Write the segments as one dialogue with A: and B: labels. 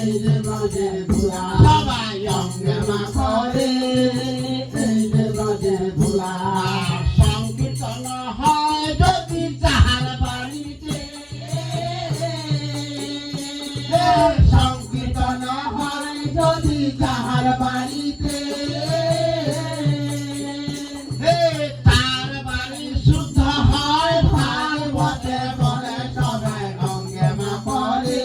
A: এই যে ব্রজের ধুলা সবাই অঙ্গে মা করে এই যে ব্রজের ধুলা সংকীর্তন হয় যদি যাহার বাড়িতে সংকীর্তন হয় যদি যাহার বাড়িতে তার বাড়ি শুদ্ধ হয় ভাগবতে বলে সবাই অঙ্গে মা করে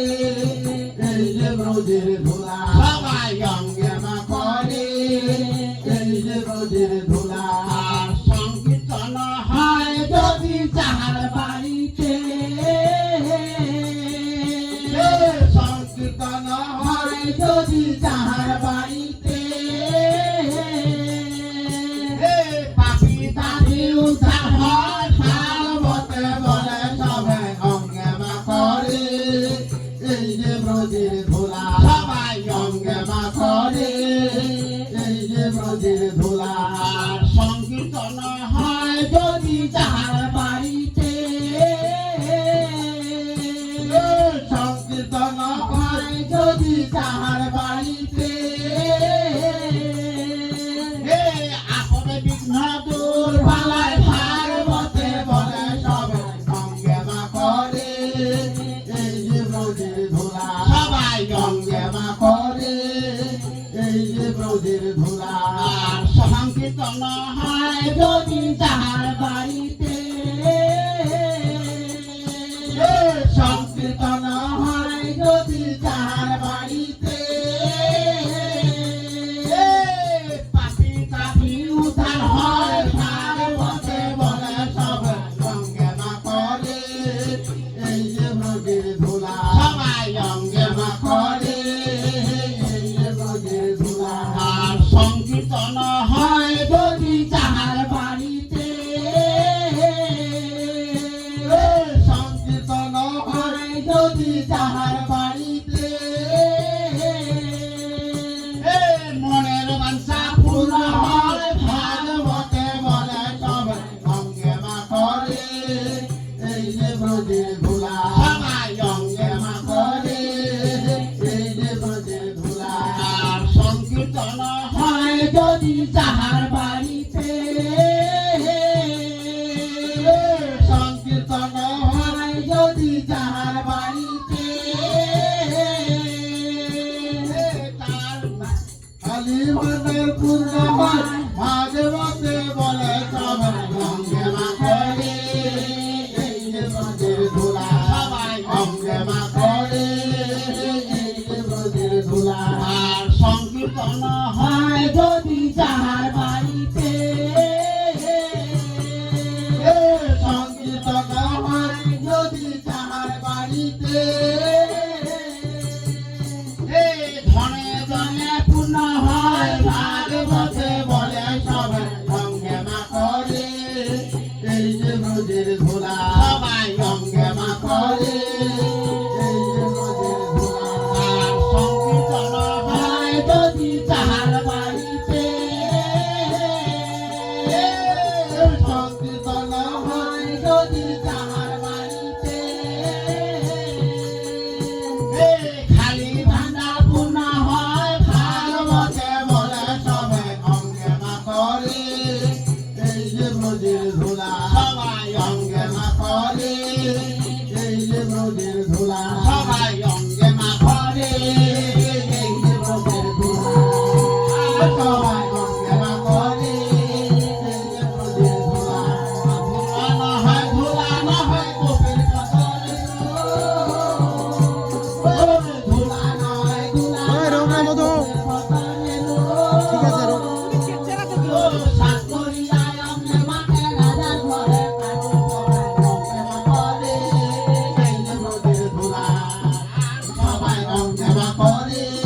A: এই যে ব্রজের ধুলা সবাই অঙ্গে মা করে এই যে ব্রজের ধুলা সংকীর্তন হয় যদি যাহার বাড়িতে সংকীর্তন হয় যদি যাহার বাড়িতে পাপি তাপি উদ্ধার হয় ভাগবতে বলে সবাই অঙ্গে মা করে এই যে ব্রজের ধুলা সবাই অঙ্গে মা করে এই যে ব্রজের ধুলা সংকীর্তন হয় যদি যাহার বাড়িতে সংকীর্তন হয় যদি যাহার বাড়িতে আপনে বিঘ্ন দূর বালায় ভাগবতে বলে সবাই অঙ্গে মা করে এই যে ব্রজের ধুলা সবাই অঙ্গে মা করে এই যে ব্রজের ধুলা সংকীর্তন হয় যদি যাহার বাড়িতে সংকীর্তন হয় যদি যাহার বাড়িতে পাপি তাপি উদ্ধার হয় ভাগবতে বলে সবাই অঙ্গে মা করে এই যে ব্রজের ধুলা সবাই অঙ্গে মা করে এই যে ব্রজের ধুলা সংকীর্তন হয় যদি যাহার বাড়িতে সংকীর্তন হয় যদি যাহার বাড়িতে মনের বাঞ্ছা পূর্ণ হয় ভাগবতে বলে সবাই অঙ্গে মা করে এই যে ব্রজের ধুলা সবাই অঙ্গে মা করে এই যে ব্রজের ধুলা সংকীর্তন হয় যদি যাহার বাড়িতে সংকীর্তন হয় যদি যাহার বাড়িতে তার খালি মনের পূর্ণ হয় ভাগবতে বলে সবাই অঙ্গে মা করে এই যে ব্রজের ধুলা সবাই অঙ্গে মা করে এই যে ব্রজের ধুলা সংকীর্তন হয় যদি যাহার বাড়িতে সংকীর্তন হয় যদি যাহার বাড়িতে ধনে জনে পূর্ণ হয় ভাগবতে বলে সবাই অঙ্গে মা করে এই যে ব্রজের ধুলা সবাই অঙ্গে মা করে এই যে ব্রজের ধুলা সংকীর্তন হয় যদি যাহার বাড়িতে সংকীর্তন হয় যদি যাহার বাড়িতে খালি ভান্ডা পূর্ণ হয় ভাগবতে বলে সবাই অঙ্গে মা করে এই যে ব্রজের ধুলা সবাই অঙ্গে মা করে এই যে ব্রজের ধুলা সবাই অঙ্গে মা করে এই যে ব্রজের ধুলা সবাই অঙ্গে মা করে এই যে ব্রজের ধুলা ধুলা না হয় গোপের কদলে ধুলা নয় ধুলা রোনা মধু ঠিক আছে রোনা সবাই অঙ্গে মা করে